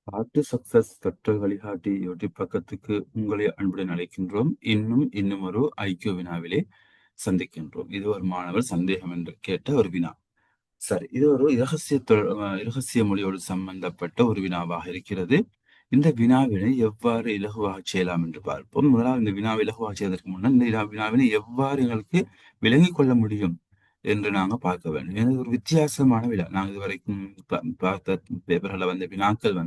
பாட்டு சக்சஸ் கற்றல் வழிகாட்டி யூடியூப் பக்கத்துக்கு உங்களை அன்புடன் அழைக்கின்றோம். இன்னும் ஒரு ஐக்கிய வினாவிலே சந்திக்கின்றோம். இது ஒரு மாணவர் சந்தேகம் என்று கேட்ட ஒரு வினா. சரி, இது ஒரு இரகசிய மொழியோடு சம்பந்தப்பட்ட ஒரு வினாவாக இருக்கிறது. இந்த வினாவினை எவ்வாறு இலகுவாக செய்யலாம் என்று பார்ப்போம். முதலாவது இந்த வினாவை இலகுவாக செய்வதற்கு முன்னர் இந்த வினாவினை எவ்வாறு எங்களுக்கு விளங்கிக் கொள்ள முடியும் என்று நாங்கள் பார்க்க வேண்டும். இது ஒரு வித்தியாசமான வினா. நாங்கள் இதுவரைக்கும் பார்த்த பேப்பர்களில் வந்த வினாக்கள்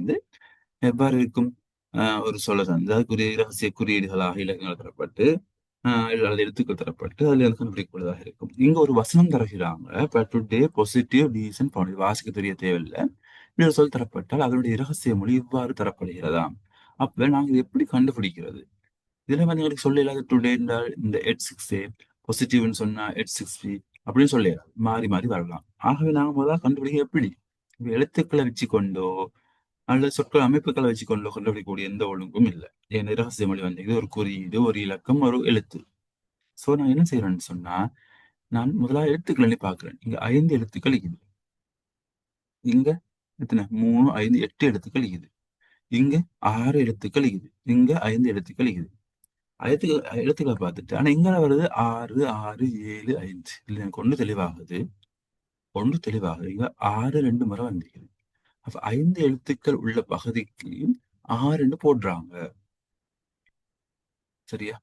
எவ்வாறு இருக்கும்? ஒரு சொல்ல அதாவது இரகசிய குறியீடுகளாக இலக்கங்கள் தரப்பட்டு அல்லது எழுத்துக்கள் தரப்பட்டு அதுல இருந்து கண்டுபிடிக்கக்கூடியதாக இருக்கும். இங்க ஒரு வசனம் தருகிறாங்க. இப்ப டுடே பாசிட்டிவ் டீசன்ட் பவுண்ட் வாசிக்க தெரிய தேவையில்லை. இப்படி சொல் தரப்பட்டால் அதனுடைய இரகசிய மொழி இவ்வாறு தரப்படுகிறதாம். அப்ப நாங்க இதை எப்படி கண்டுபிடிக்கிறது? இதுல எங்களுக்கு சொல்ல இல்லாத டுடே என்றால் இந்த எட் சிக்ஸ் பாசிட்டிவ்னு சொன்னா எட் சிக்ஸ் அப்படின்னு சொல்லலாம். மாறி மாறி வரலாம். ஆகவே நாங்க முதல்ல கண்டுபிடிக்க எப்படி? இப்ப எழுத்துக்களை வச்சு கொண்டோ அல்லது சொற்கள் அமைப்புகளை வச்சு கண்டுபிடிக்கக்கூடிய எந்த ஒழுங்கும் இல்லை. என் இரகசிய மொழி இது ஒரு குறியீடு, ஒரு இலக்கம், ஒரு எழுத்து. சோ நான் என்ன செய்யறேன்னு சொன்னா, நான் முதலாவது எழுத்துக்கள் எண்ணி பார்க்கிறேன். இங்க 5 எழுத்துக்கள் இருக்குது. இங்க எத்தனை 3, 5, 8 எழுத்துக்கள் இருக்குது. இங்க 6 எழுத்துக்கள் இருக்குது. இங்க 5 எழுத்துக்கள் இருக்குது. எழுத்துக்களை பார்த்துட்டு ஆனா இங்க வருது 6, 6, 7, 5. இல்ல எனக்கு ஒண்ணு தெளிவாகுது. இங்க 6 2 முறை வந்திருக்குது. அப்ப 5 எழுத்துக்கள் உள்ள பகுதிக்கு 6ன்னு போடுறாங்க. சரியா?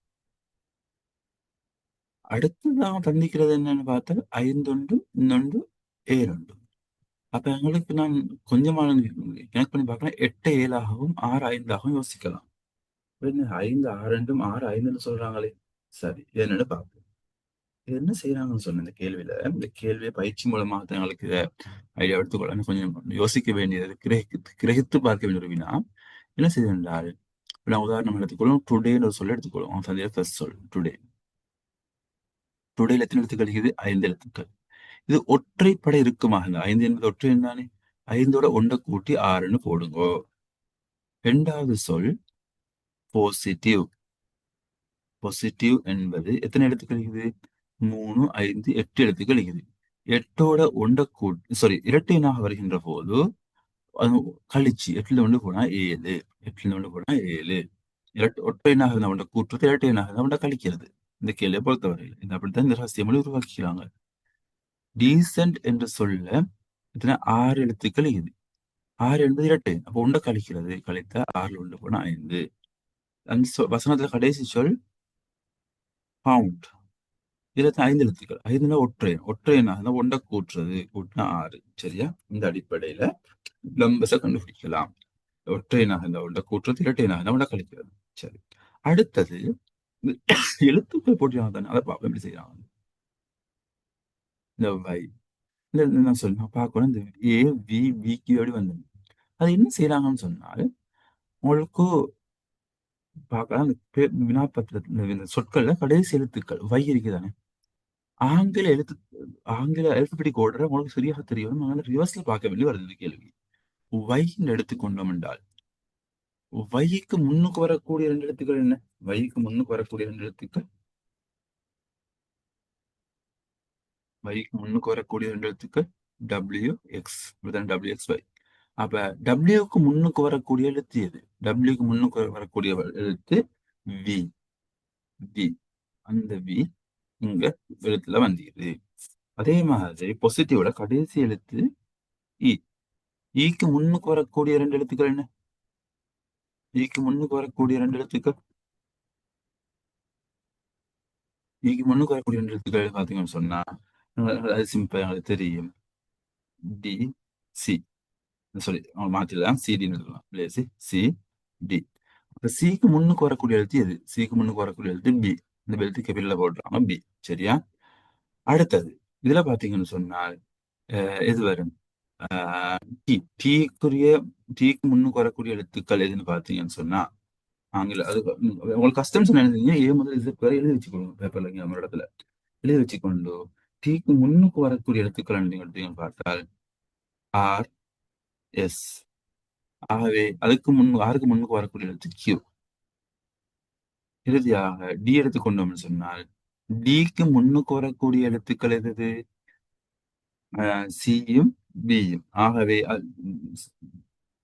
அடுத்து நான் தந்திக்கிறது என்னன்னு பார்த்தால் 5 ஒன்றும் இன்னொன்று 7 ஒன்றும். அப்ப எங்களுக்கு நான் கொஞ்சமான கணக்கு பண்ணி பார்க்கலாம். 8 7ஆகவும் 6 5ஆகவும் யோசிக்கலாம். என்ன 5 6 2 6 5ன்னு சொல்றாங்களே. சரி, இது என்னன்னு பார்ப்போம். இது என்ன செய்யறாங்கன்னு சொன்ன இந்த கேள்வியில, இந்த கேள்வியை பயிற்சி மூலமாக தான் எங்களுக்கு இதை ஐடியா எடுத்துக்கொள்ள கொஞ்சம் யோசிக்க வேண்டியது, கிரகித்து பார்க்க வேண்டிய ஒரு வினா. என்ன செய்ய என்றால், நான் உதாரணம் எடுத்துக்கொள்ளும். டுடேன்னு ஒரு சொல்ல எடுத்துக்கொள்ளும். சந்தையில ஃபர்ஸ்ட் சொல் டுடே. டுடேல எத்தனை எழுத்துக்கள் இருக்குது? 5 எழுத்துக்கள். இது ஒற்றைப்படை இருக்குமாக இந்த 5 என்பது ஒற்றை எண் தானே. 5ஓட 1 கூட்டி 6ன்னு போடுங்கோ. இரண்டாவது சொல் பாசிட்டிவ். பாசிட்டிவ் என்பது எத்தனை எழுத்துக்கள் இருக்குது? 3, 5, 8 எழுத்துக்கள் இருக்குது. 8ஓட 1 கூட்டி இரட்டை எண்ணாக வருகின்ற போது அது கழிச்சு 8ல 1 போனா 7. 8ல 1 போனா 7. ஒற்றை எண்ணாக இருந்த ஒன்றை கூட்டுறது, இரட்டை எண்ணாக இருந்த ஒன்றை கழிக்கிறது. இந்த கேள்வியை பொறுத்தவரையில் இந்த அப்படித்தான் இந்த ரகசியமொழி உருவாக்கிக்கிறாங்க. டீசன்ட் என்று சொல்ல இத்தனை 6 எழுத்துக்கள் இருக்குது. 6 என்பது இரட்டை. அப்போ ஒன்றை கழிக்கிறது. கழித்தா 6ல 1 போனா 5. அந்த வசனத்துல கடைசி சொல் பவுண்ட். இதுல 5 எழுத்துக்கள். 5னா ஒற்றை எண்ணாக ஒன்றை கூட்டுறது. கூட்டினா 6. சரியா? இந்த அடிப்படையில நம்பர்ஸை கண்டுபிடிக்கலாம். ஒற்றை எண்ணாக இருந்தா ஒன்றை கூட்டுறது, இரட்டை எண்ணாக இருந்தா ஒன்றை கழிக்கிறது. சரி, அடுத்தது எழுத்துக்கள் போட்டிருக்காங்க தானே, அதை பார்ப்போம் எப்படி செய்யறாங்க. இந்த வை இல்ல நான் சொல்ல பார்க்கணும். இந்த ஏ வி விக்கு எப்படி வந்தது, அது என்ன செய்யறாங்கன்னு சொன்னால் உங்களுக்கு பார்க்கலாம். அந்த வினாப்பத்திரத்துல இந்த சொற்கள்ல கடைசி எழுத்துக்கள் வை இருக்குதானே. ஆங்கில எழுத்து ஆங்கில எழுத்துப்படி ஓடுற உங்களுக்கு சரியாக தெரியும். அதனால ரிவர்ஸ்ல பார்க்க வேண்டி வருது இந்த கேள்வி. வைன்னு எடுத்துக்கொண்டோம் என்றால் வைக்கு முன்னுக்கு வரக்கூடிய 2 எழுத்துக்கள் என்ன? வைக்கு முன்னுக்கு வரக்கூடிய 2 எழுத்துக்கள் வைக்கு முன்னுக்கு வரக்கூடிய 2 எழுத்துக்கள் டபிள்யூ எக்ஸ். டபிள்யூ எக்ஸ் வை. அப்ப டபிள்யூக்கு முன்னுக்கு வரக்கூடிய எழுத்து எது? டபிள்யூக்கு முன்னுக்கு வரக்கூடிய எழுத்து வி. வி, அந்த வி இங்க எழுத்துல வந்தது. அதே மாதிரி பாசிட்டிவோட கடைசி எழுத்து இ. ஈக்கு முன்னுக்கு வரக்கூடிய 2 எழுத்துக்கள் என்ன? ஈக்கு முன்னுக்கு வரக்கூடிய 2 எழுத்துக்கள் ஈக்கு முன்னுக்கு வரக்கூடிய 2 எழுத்துக்கள் பாத்தீங்கன்னு சொன்னா அது சிம்பிள், எங்களுக்கு தெரியும். D C. அவங்க மாத்திடலாம். சிடின்னு எழுதலாம். C D. இப்ப சிக்கு முன்னுக்கு வரக்கூடிய எழுத்து எது? சிக்கு முன்னுக்கு வரக்கூடிய எழுத்து பி. இந்த எழுத்து கேபிட்டல்ல போடுறாங்க பி. சரியா? அடுத்தது இதுல பாத்தீங்கன்னு சொன்னால் எது வரும்? டி. டீக்குரிய டீக்கு முன்னுக்கு வரக்கூடிய எழுத்துக்கள் எதுன்னு பாத்தீங்கன்னு சொன்னா ஆங்கில அது உங்களுக்கு கஷ்டம் சொன்னீங்க. ஏ முதல் இது வரை எழுதி வச்சுக்கணும் பேப்பர்ல நம்ம இடத்துல எழுதி வச்சுக்கொண்டு டீக்கு முன்னுக்கு வரக்கூடிய எழுத்துக்கள் எடுத்தீங்கன்னு பார்த்தால் ஆர் எஸ். ஆகவே ஆருக்கு முன்னுக்கு வரக்கூடிய எழுத்து கியூ. இறுதியாக டி எடுத்துக்கொண்டோம்னு சொன்னால் டிக்கு முன்னுக்கு வரக்கூடிய எழுத்துக்கள் எது? சியும் பியும். ஆகவே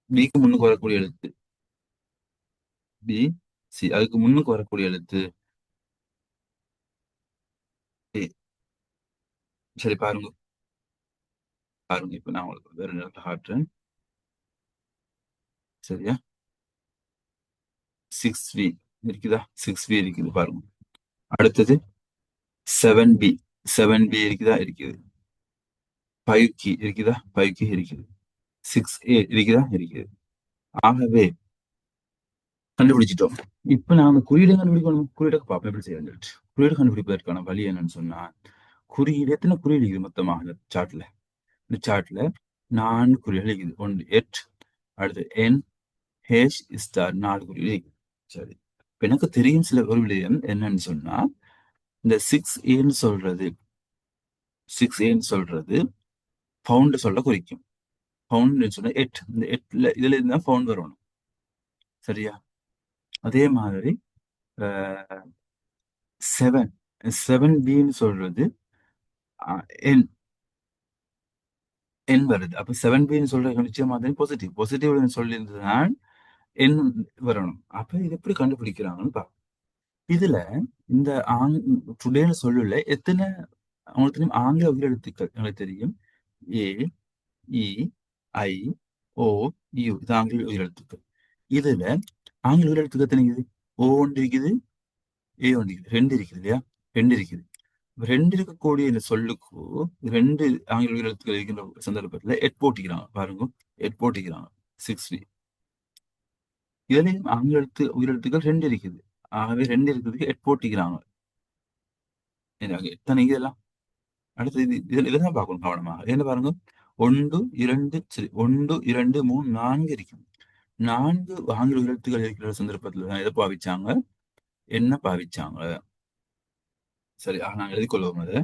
பிக்கு முன்னுக்கு வரக்கூடிய எழுத்து பி, சி. அதுக்கு முன்னுக்கு வரக்கூடிய எழுத்து ஏ. சரி பாருங்க, பாருங்க. இப்ப நான் உங்களுக்கு வேற நேரத்தில் காட்டுறேன். சரியா? 6V இருக்குதா? 6V இருக்குது பாருங்க. அடுத்தது 7B. 7B இருக்குதா? இருக்குது. 5K இருக்குதா? 5K இருக்குது. 6A இருக்குதா? இருக்குது. ஆகவே கண்டுபிடிச்சிட்டோம். இப்ப நாம குறியீடு கண்டுபிடிக்கணும். குறியீடை பார்ப்போம் எப்படி செய்யணும் சொல்லிட்டு. குறியீடு கண்டுபிடிப்பதற்கான வழி என்னன்னு சொன்னா, குறியீடு எத்தனை குறியீடு இருக்குது மொத்தமாக இந்த சார்ட்ல? இந்த சார்ட்ல 4 குறியீடு இருக்குது. ஒன்று எட், அடுத்து என், ஹேஷ், ஸ்டார், 4 குறியீடு இருக்குது. சரி. இப்ப எனக்கு தெரியும் சில ஒரு விடயம் என்னன்னு சொன்னா, இந்த 6Aன்னு சொல்றது, 6Aன்னு சொல்றது பவுண்ட் சொல்ல குறிக்கும். பவுண்ட் சொன்னா எட், இந்த எட்ல இதுல இருந்தா பவுண்ட் வரணும். சரியா? அதே மாதிரி செவன், 7Bன்னு சொல்றது என், என் வருது. அப்ப 7Bன்னு சொல்றது நிச்சயமா பாசிட்டிவ். பாசிட்டிவ் சொல்லியிருந்ததுனால் என் வரணும். அப்ப இது எப்படி கண்டுபிடிக்கிறாங்கன்னு பா. இதுல இந்த டுடேன்னு சொல்லல எத்தனை அவங்களுக்கு தெரியும் ஆங்கில உயிரெழுத்துக்கள் எனக்கு தெரியும். ஏ, இ, ஐ, ஓ, யு. இது ஆங்கில உயிரெழுத்துக்கள். இதுல ஆங்கில உயிரெழுத்துக்கள் எத்தனை இருக்குது? ஓ ஒன்று இருக்குது, ஏ ஒன்று இருக்குது, ரெண்டு இருக்குது இல்லையா? ரெண்டு இருக்குது. ரெண்டு இருக்கக்கூடிய இந்த சொல்லுக்கு ரெண்டு ஆங்கில உயிரெழுத்துக்கள் இருக்கின்ற சந்தர்ப்பத்துல எட் போட்டிக்கிறாங்க பாருங்க. எட் போட்டிக்கிறாங்க. 6V. இதுலயும் ஆங்கில உயிரெழுத்துக்கள் ரெண்டு இருக்குது. ஆகவே ரெண்டு இருக்கிறதுக்கு எட் போட்டிக்கிறாங்க. எத்தனை இதெல்லாம் அடுத்து இதுதான் பார்க்கணும் கவனமாக. என்ன பாருங்க, ஒன்று இரண்டு, சரி, ஒன்று இரண்டு மூணு நான்கு இருக்கும். நான்கு ஆங்கில உயிரெழுத்துக்கள் இருக்கிற சந்தர்ப்பத்துல தான் எதை பாவிச்சாங்க? என்ன பாவிச்சாங்க? சரி, நாங்கள் எழுதி கொள்வோம் அது.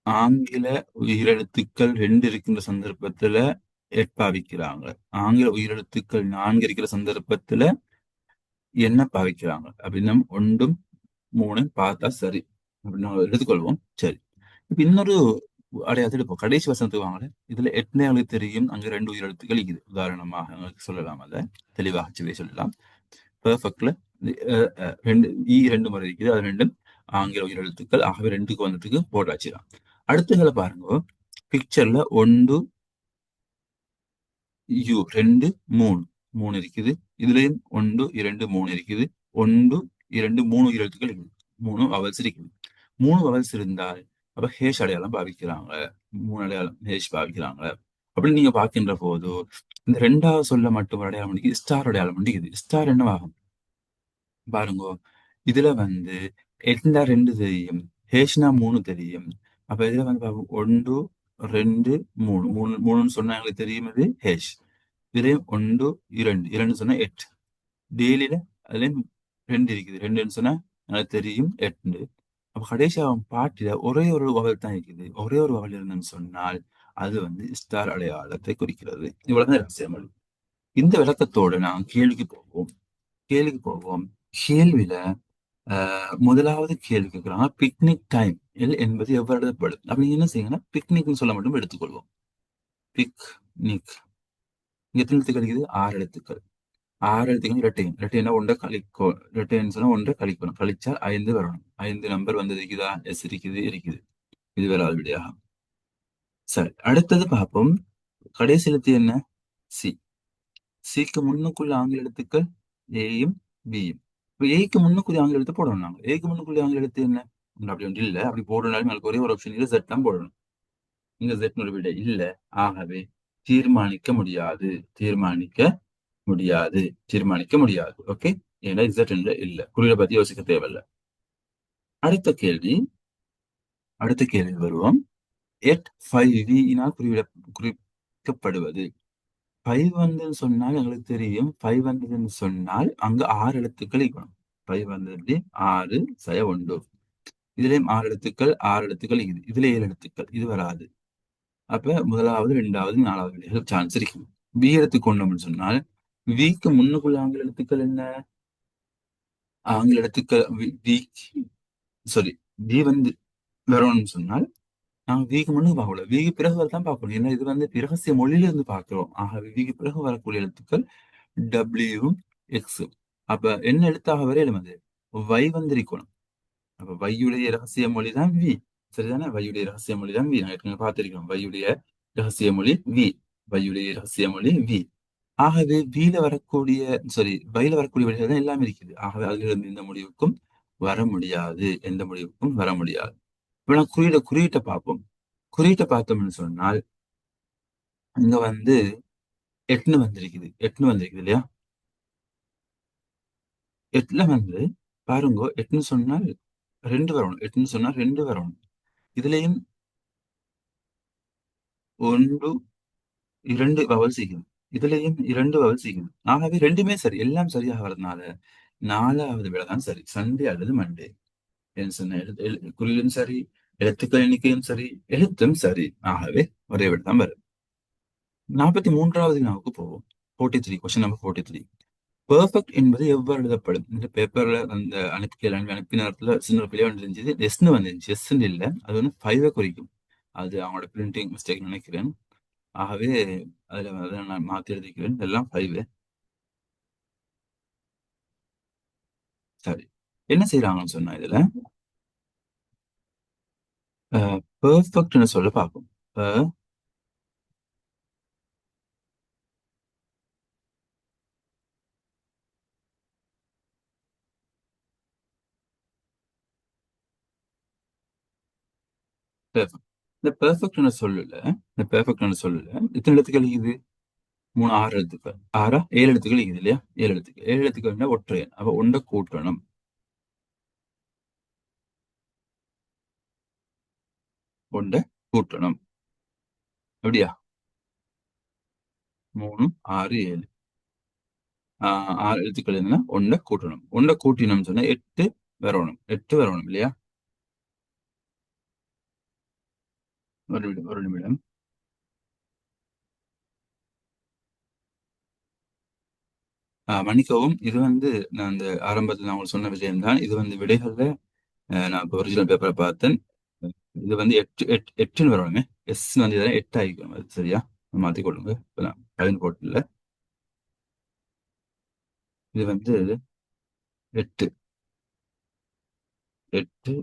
ஆங்கில உயிரெழுத்துக்கள் ரெண்டு இருக்கின்ற சந்தர்ப்பத்துல எட் பாவிக்கிறாங்க. ஆங்கில உயிரெழுத்துக்கள் நான்கு இருக்கிற சந்தர்ப்பத்துல என்ன பாவிக்கிறாங்க அப்படின்னு ஒன்றும் மூணு பார்த்தா சரி அப்படின்னு எடுத்துக்கொள்வோம். சரி. இப்ப இன்னொரு அடையாளத்தில் இப்போ கடைசி வசனத்துக்கு வாங்கல. இதுல எத்தனை அவங்களுக்கு தெரியும்? அங்க ரெண்டு உயிரெழுத்துக்கள் இருக்குது. உதாரணமாக உங்களுக்கு சொல்லலாம், அதை தெளிவாக சொல்லலாம். பெர்ஃபெக்ட்ல ரெண்டு ரெண்டு முறை இருக்குது. அது ரெண்டும் ஆங்கில உயிரெழுத்துக்கள். ஆகவே ரெண்டுக்கு வந்ததுக்கு போட்டாச்சுதான். அடுத்துகளை பாருங்க. பிக்சர்ல ஒன்று யூ, ரெண்டு மூணு, மூணு இருக்குது. இதுலயும் ஒன்று இரண்டு மூணு இருக்குது. ஒன்று இரண்டு மூணு உயிரெழுத்துக்கள் இருக்குது. மூணு வவல்ஸ் இருக்குது. மூணு வவல்ஸ் இருந்தால் அப்ப ஹேஷ் அடையாளம் பாவிக்கிறாங்க. மூணு அடையாளம் ஹேஷ் பாவிக்கிறாங்க. அப்படின்னு நீங்க பார்க்கின்ற போது இந்த ரெண்டாவது சொல்ல மட்டும் ஒரு அடையாளம் பண்ணிக்குது, ஸ்டார் அடையாளம் பண்ணிக்குது. ஸ்டார் என்னவாகும் பாருங்க. இதுல எட்னா ரெண்டு தெரியும், ஹேஷ்னா மூணு தெரியும். அப்ப இதுல பாருங்க, ஒன்று ரெண்டு மூணு, மூணுன்னு சொன்னா எங்களுக்கு தெரியும் இது ஹேஷ். இதுலயும் ஒன்று இரண்டு, இரண்டு சொன்னா எட்டு. டெய்லியில அதுலயும் ரெண்டு இருக்குது, ரெண்டுன்னு சொன்னா எனக்கு தெரியும் எட்டு. அப்ப கடைசி அவன் பாட்டில ஒரே ஒரு வகல் தான் இருக்குது. ஒரே ஒரு வகல் இருந்துன்னு சொன்னால் அது ஸ்டார் அடையாளத்தை குறிக்கிறது. இவ்வளவுதான் ரகசியம். இந்த விளக்கத்தோடு நான் கேள்விக்கு போவோம். கேள்விக்கு போவோம். கேள்வியில முதலாவது கேள்வி கேட்கிறாங்க, பிக்னிக் டைம் என்பது எவ்வாறு எழுதப்படும்? அப்ப நீங்க என்ன செய்யுங்கன்னா பிக்னிக்னு சொல்ல மட்டும் எடுத்துக்கொள்வோம். பிக்னிக். இங்க எத்தனை எழுத்துக்கள் இருக்குது? 6 எழுத்துக்கள். 6 எழுத்துக்கள் இரட்டையும். இரட்டைன்னா ஒன்றை கழிக்கோ, இரட்டைன்னு சொன்னா ஒன்றை கழிக்கணும். கழிச்சா 5 வரணும். 5 நம்பர் இருக்குதா? எஸ் இருக்குது, இருக்குது. இது வராது விடையா? சரி, அடுத்தது பார்ப்போம். கடைசி எழுத்து என்ன? சி. சிக்கு முன்னுக்குள்ள ஆங்கில எழுத்துக்கள் ஏயும் பியும். இப்போ ஏக்கு முன்னுக்குரிய ஆங்கில எழுத்து போடணும். நாங்க ஏக்கு முன்னுக்குரிய ஆங்கில எழுத்து என்ன? அப்படி ஒன்று இல்லை. அப்படி போடணும்னாலும் எனக்கு ஒரே ஒரு ஆப்ஷன் இல்லை, செட் தான் போடணும். இங்க செட் ஒரு விடை இல்லை. ஆகவே தீர்மானிக்க முடியாது, தீர்மானிக்க முடியாது, தீர்மானிக்க முடியாது. ஓகே, ஏன்னா இசட் இல்ல. குறியீடை பத்தி யோசிக்க தேவையில்லை. அடுத்த கேள்வி, அடுத்த கேள்வி வருவோம். எட் 5V-னால் குறிக்கப்படுவது. 5 சொன்னால் எங்களுக்கு தெரியும். 5 சொன்னால் அங்க 6 எழுத்துக்கள் இருக்கணும். 5 6 1. இதுலயும் 6 எழுத்துக்கள், 6 எழுத்துக்கள் இது. இதுல 7 எழுத்துக்கள், இது வராது. அப்ப முதலாவது, இரண்டாவது, நாலாவது சான்ஸ் இருக்கு. பி எடுத்துக்கொண்டோம்னு சொன்னால் விக்கு முன்னுக்குள்ள ஆங்கில எழுத்துக்கள் என்ன? ஆங்கில எழுத்துக்கள் சாரி, பி வரணும்னு சொன்னால் நாங்க விக்கு முன்னுக்கு பார்க்கல, விக்கு பிறகு தான் பார்க்கணும். ஏன்னா இது வந்து இரகசிய மொழியில இருந்து பார்க்கிறோம். ஆகவே விக்கு பிறகு வரக்கூடிய எழுத்துக்கள் டபிள்யூவும் எக்ஸும். அப்ப என்ன எழுத்தாக வரையிலும் அது வை வந்திருக்கணும். அப்ப வையுடைய இரகசிய மொழி தான் வி. சரிதானே? வையுடைய ரகசிய மொழி தான் வி. நான் ஏற்கனவே பார்த்திருக்கோம். வையுடைய ரகசிய மொழி வி. வையுடைய ரகசிய மொழி வி. ஆகவே வீல வரக்கூடிய, சாரி, வைல வரக்கூடிய வழிகள் தான் எல்லாமே இருக்குது. ஆகவே அதிலிருந்து இந்த முடிவுக்கும் வர முடியாது. எந்த முடிவுக்கும் வர முடியாது. இப்ப நான் குறியீட்டை பார்ப்போம். குறியீட்டை பார்த்தோம்னு சொன்னால் இங்க வந்து எட்டுன்னு வந்திருக்குது இல்லையா? எட்டுல வந்து பாருங்க, எட்டுன்னு சொன்னால் ரெண்டு வரணும். எட்டுன்னு சொன்னால் ரெண்டு வரணும். இதுலயும் ஒன்று இரண்டு வவல் செய்யும். இதுலயும் இரண்டு வவல் செய்யும். ஆகவே ரெண்டுமே சரி, எல்லாம் சரியாக வரதுனால நாலாவது விட தான் சரி. சண்டே அல்லது மண்டே. என்று சொன்ன குறியும் சரி, எழுத்துக்கள் எண்ணிக்கையும் சரி, எழுத்தும் சரி. ஆகவே ஒரே விட தான் வரும். 43வது வினாவுக்கு போவோம். 43, கொஸ்டின் நம்பர் 43. பெர்ஃபெக்ட் என்பது எவ்வாறு எழுதப்படும்? இந்த பேப்பர்ல அந்த அனுப்பி நேரத்துல சின்ன பிள்ளை வந்து இருந்துச்சு, எஸ்ன்னு வந்துருந்துச்சு. எஸ்ன்னு இல்லை, அது வந்து 5 குறிக்கும். அது அவங்களோட பிரிண்டிங் மிஸ்டேக் நினைக்கிறேன். ஆகவே அதுல வந்து நான் மாத்தி எழுதிக்கிறேன். எல்லாம் 5. சரி, என்ன செய்யறாங்கன்னு சொன்னா இதுல பெர்ஃபெக்ட்னு சொல்ல பார்ப்போம். பெர்ஃபெக்ட். இந்த பெர்ஃபெக்ட்னு சொல்லல, இந்த பெர்ஃபெக்ட்னு சொல்லல எத்தனை எழுத்துக்கள் இது? மூணு, ஆறு எழுத்துக்கள். ஆறா, 7 எழுத்துக்கள் இருக்குது இல்லையா? 7 எழுத்துக்கள். 7 எழுத்துக்கள்னா ஒற்றையன். அப்ப ஒண்ட கூட்டணும். ஒண்ட கூட்டணும். அப்படியா? 3, 6, 7. 6 எழுத்துக்கள் என்னன்னா ஒண்ட கூட்டணும். ஒண்ட கூட்டினோம்னு சொன்னா 8 வரணும். 8 வரணும் இல்லையா? ஒரு நிமிடம், ஒரு நிமிடம். மன்னிக்கவும். இது வந்து நான் அந்த ஆரம்பத்தில் நான் உங்களுக்கு சொன்ன விஷயம் தான். இது வந்து விடைகள்ல நான் இப்போ ஒரிஜினல் பேப்பரை பார்த்தேன். இது வந்து எட்டுன்னு வரணுங்க. எஸ் வந்து இதெல்லாம் 8 ஆகிக்கும். அது சரியா? மாத்திக்கொள்ளுங்க. இப்போ நான் கவின் போட்டில் இது வந்து 8, 8,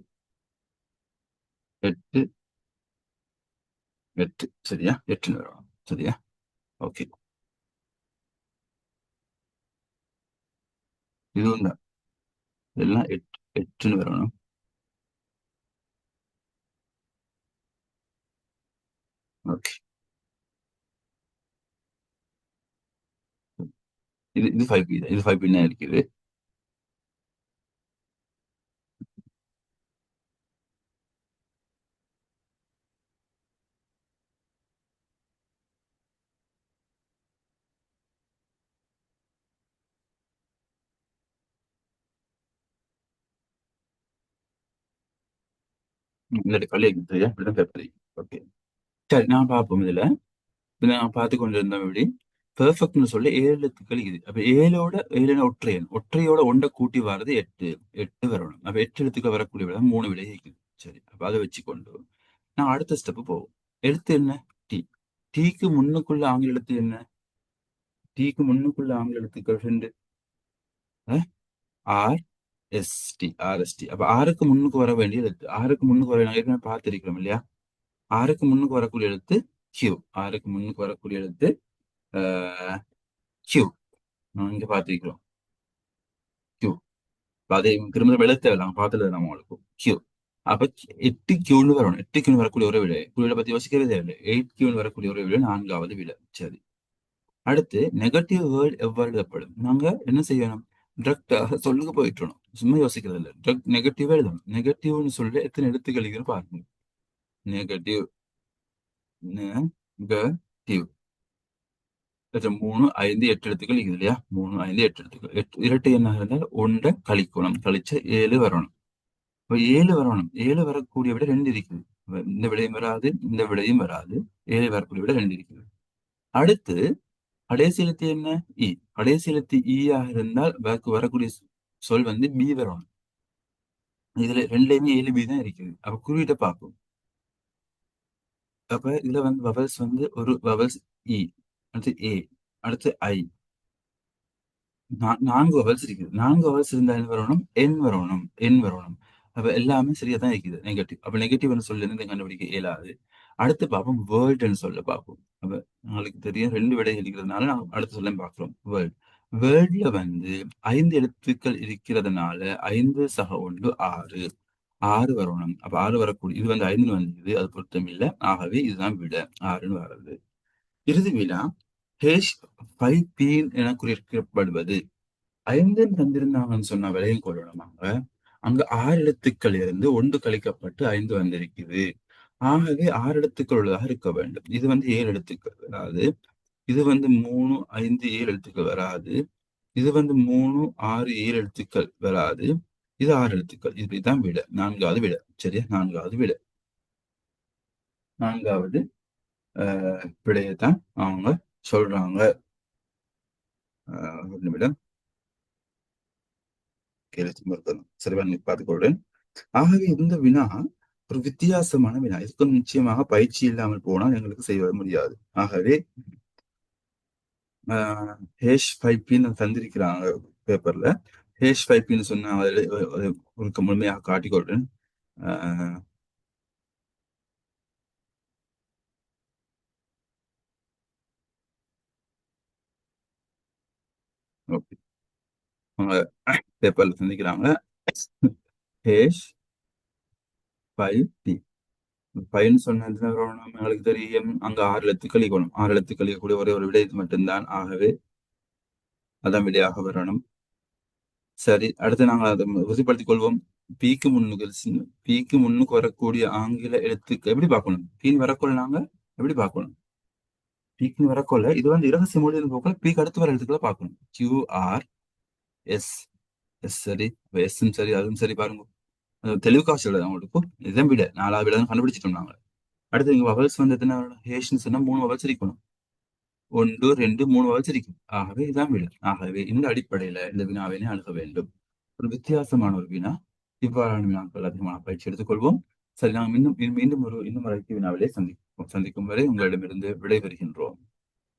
8, 8. சரியா? எட்டுன்னு வரணும். சரியா? ஓகே. இதுவும் தான். இதெல்லாம் எட்டுன்னு வரணும். ஓகே. இது 5 இது 5 தான் இருக்குது. இந்த கல்வி இருக்குது. சரியா? இப்படிதான் பேப்பர். ஓகே. சரி, நான் பார்ப்போம் இதுல. இப்ப நான் பார்த்து கொண்டிருந்தபடி பெர்ஃபெக்ட்னு சொல்லி 7 எழுத்துக்கள் இது. அப்ப 7ஓட 7 ஒற்றையன். ஒற்றையோட ஒன்றை கூட்டி வர்றது 8. 8 வரணும். அப்ப 8 எழுத்துக்கள் வரக்கூடிய விட 3 விடை இருக்குது. சரி, அப்ப அதை வச்சுக்கொண்டு நான் அடுத்த ஸ்டெப் போவோம். எழுத்து என்ன? டி. டீக்கு முன்னுக்குள்ள ஆங்கில எழுத்து என்ன? டீக்கு முன்னுக்குள்ள ஆங்கில எழுத்துக்கள் ரெண்டு. R S T. R S T. அப்ப ஆறுக்கு முன்னுக்கு வர வேண்டிய எழுத்து, ஆறுக்கு முன்னுக்கு வர ஏற்கனவே பார்த்திருக்கிறோம் இல்லையா? ஆறுக்கு முன்னுக்கு வரக்கூடிய எழுத்து கியூ. ஆறுக்கு முன்னுக்கு வரக்கூடிய எழுத்து கியூ. இங்க பார்த்திருக்கிறோம் கியூ. அதை திரும்ப எழுத்த நாங்க பார்த்துட்டு நம்ம உங்களுக்கு கியூ. அப்ப 8 கியூன்னு வரணும். 8 கியூன்னு வரக்கூடிய ஒரு விடை. குறியீடை பத்தி யோசிக்கவே தேவையில்லை. 8 கியூன்னு வரக்கூடிய ஒரு விடை 4வது விடை. சரி, அடுத்து நெகட்டிவ் வேர்ட் எவ்வாறு எழுதப்படும்? நாங்க என்ன செய்யணும்? டிரெக்டாக சொல்லுங்க போயிட்டணும். சும்மா யோசிக்கிறது இல்லை. நெகட்டிவ் எழுதணும். நெகட்டிவ்னு சொல்ல எத்தனை எழுத்துக்கள் இருக்குன்னு பாருங்க. Negative, negative. 3, 5, 8 எழுத்துக்கள் இருக்குது இல்லையா? 3, 5, 8 எழுத்துக்கள். இரட்டை எண்ணாக இருந்தால் ஒன்றை கழிக்கணும். கழிச்ச 7 வரணும். இப்ப 7 வரணும். 7 வரக்கூடிய விட 2 இருக்குது. இந்த விடையும் வராது, இந்த விடையும் வராது. 7 வரக்கூடிய விட 2 இருக்குது. அடுத்து கடைசி எழுத்து என்ன? இ. கடைசி எழுத்து ஈயாக இருந்தால் வரக்கூடிய சொல் வந்து பி வரணும். இதுல ரெண்டுலயுமே 7 பி தான் இருக்குது. அப்ப குறியீட்டை பார்ப்போம். அப்ப இதுல வந்து வவல்ஸ் வந்து ஒரு வவல்ஸ் இ, அடுத்து ஏ, அடுத்து ஐ. நான்கு வவல்ஸ் இருக்குது. நான்கு வவல்ஸ் இருந்தா என்ன வரணும்? என் வரணும். என் வரணும். அப்ப எல்லாமே சரியா தான் இருக்குது. நெகட்டிவ். அப்ப நெகட்டிவ்னு சொல்லி இருந்து கண்டுபிடிக்க இயலாது. அடுத்து பார்ப்போம் வேர்ல்டுன்னு சொல்ல பார்ப்போம். அப்ப உங்களுக்கு தெரியும் 2 விடை இருக்கிறதுனால நான் அடுத்த சொல்ல பார்க்கிறோம். வேர்ல்ட். வேர்ல்ட்ல வந்து 5 எழுத்துக்கள் இருக்கிறதுனால 5 சக 1 6. 6 வரணும். அப்ப 6 வரக்கூடிய இது வந்து 5ன்னு வந்தது. அது பொருத்தம் இல்ல. ஆகவே இதுதான் விட. 6ன்னு வர்றது. இறுதி வினா ஹேஷ் 5 என குறிக்கப்படுவது. 5 தந்திருந்தாங்கன்னு சொன்னா விலையும் கொள்ளணுமாங்க. அங்க 6 எழுத்துக்கள் இருந்து 1 கழிக்கப்பட்டு 5 வந்திருக்குது. ஆகவே 6 எழுத்துக்கள் உள்ளதாக இருக்க வேண்டும். இது வந்து 7 எழுத்துக்கள் வராது. இது வந்து 3, 5, 7 எழுத்துக்கள் வராது. இது வந்து 3, 6, 7 எழுத்துக்கள் வராது. இது 6 எழுத்துக்கள். இப்படித்தான் விட. 4வது விட. சரியா? 4வது விட. 4வது விடையைத்தான் அவங்க சொல்றாங்க. ஒரு நிமிடம் கேள்வி இருக்கணும். சரிவா நீ பார்த்துக்கொள்றேன். ஆகவே இந்த வினா ஒரு வித்தியாசமான வினா. இதுக்கு நிச்சயமாக பயிற்சி இல்லாமல் போனால் எங்களுக்கு செய்ய முடியாது. ஆகவே ஹேஷ் 5Pன்னு தந்திருக்கிறாங்க பேப்பர்ல. ஹேஷ் 5Pன்னு சொன்ன ஒரு முழுமையாக காட்டிக்கொள்றேன். ஓகே. அவங்க பேப்பர்ல தந்திக்கிறாங்க. Hash 5P. 5ன்னு சொன்னதுல எங்களுக்கு தெரியும் அங்க 6 எழுத்துக்கள் இருக்கணும். 6 எழுத்துக்கள் கூடிய ஒரே ஒரு விடை மட்டும்தான். ஆகவே அதான் விடையாக வரணும். சரி, அடுத்து நாங்க அதை உறுதிப்படுத்திக் கொள்வோம். பீக்கு முன்னுக்கு வரக்கூடிய ஆங்கில எழுத்துக்கு எப்படி பார்க்கணும்? பீன்னு வரக்கொள்ள நாங்க எப்படி பார்க்கணும்? பீக்குன்னு வரக்கொள்ள இது வந்து இரகசிய மொழி போக்கல பீக்கு அடுத்து வர எழுத்துக்களை பார்க்கணும். QRS. எஸ் சரி. எஸ்ஸும் சரி, அதுவும் சரி பாருங்க. தெளிவுக்காக சொல்லுது அவங்களுக்கு. இதான் விட 4வது விட கண்டுபிடிச்சிட்டோம் நாங்க. அடுத்து இங்க வவல்ஸ் வந்து எத்தனை ஹேஷ்ன்னு சொன்னா 3 வவல்ஸ் இருக்கணும். 1, 2, 3 வவல்ஸ் இருக்கும். ஆகவே இதான் விட. ஆகவே இந்த அடிப்படையில இந்த வினாவினை அணுக வேண்டும். ஒரு வித்தியாசமான ஒரு வினா. இவ்வாறான வினாக்கள் அதிகமான பயிற்சி எடுத்துக்கொள்வோம். சரி, நாங்கள் மீண்டும் மீண்டும் இன்னும் ஒரு ஐக்கிய வினாவிலே சந்திக்கும் வரை உங்களிடமிருந்து விடைபெறுகின்றோம்.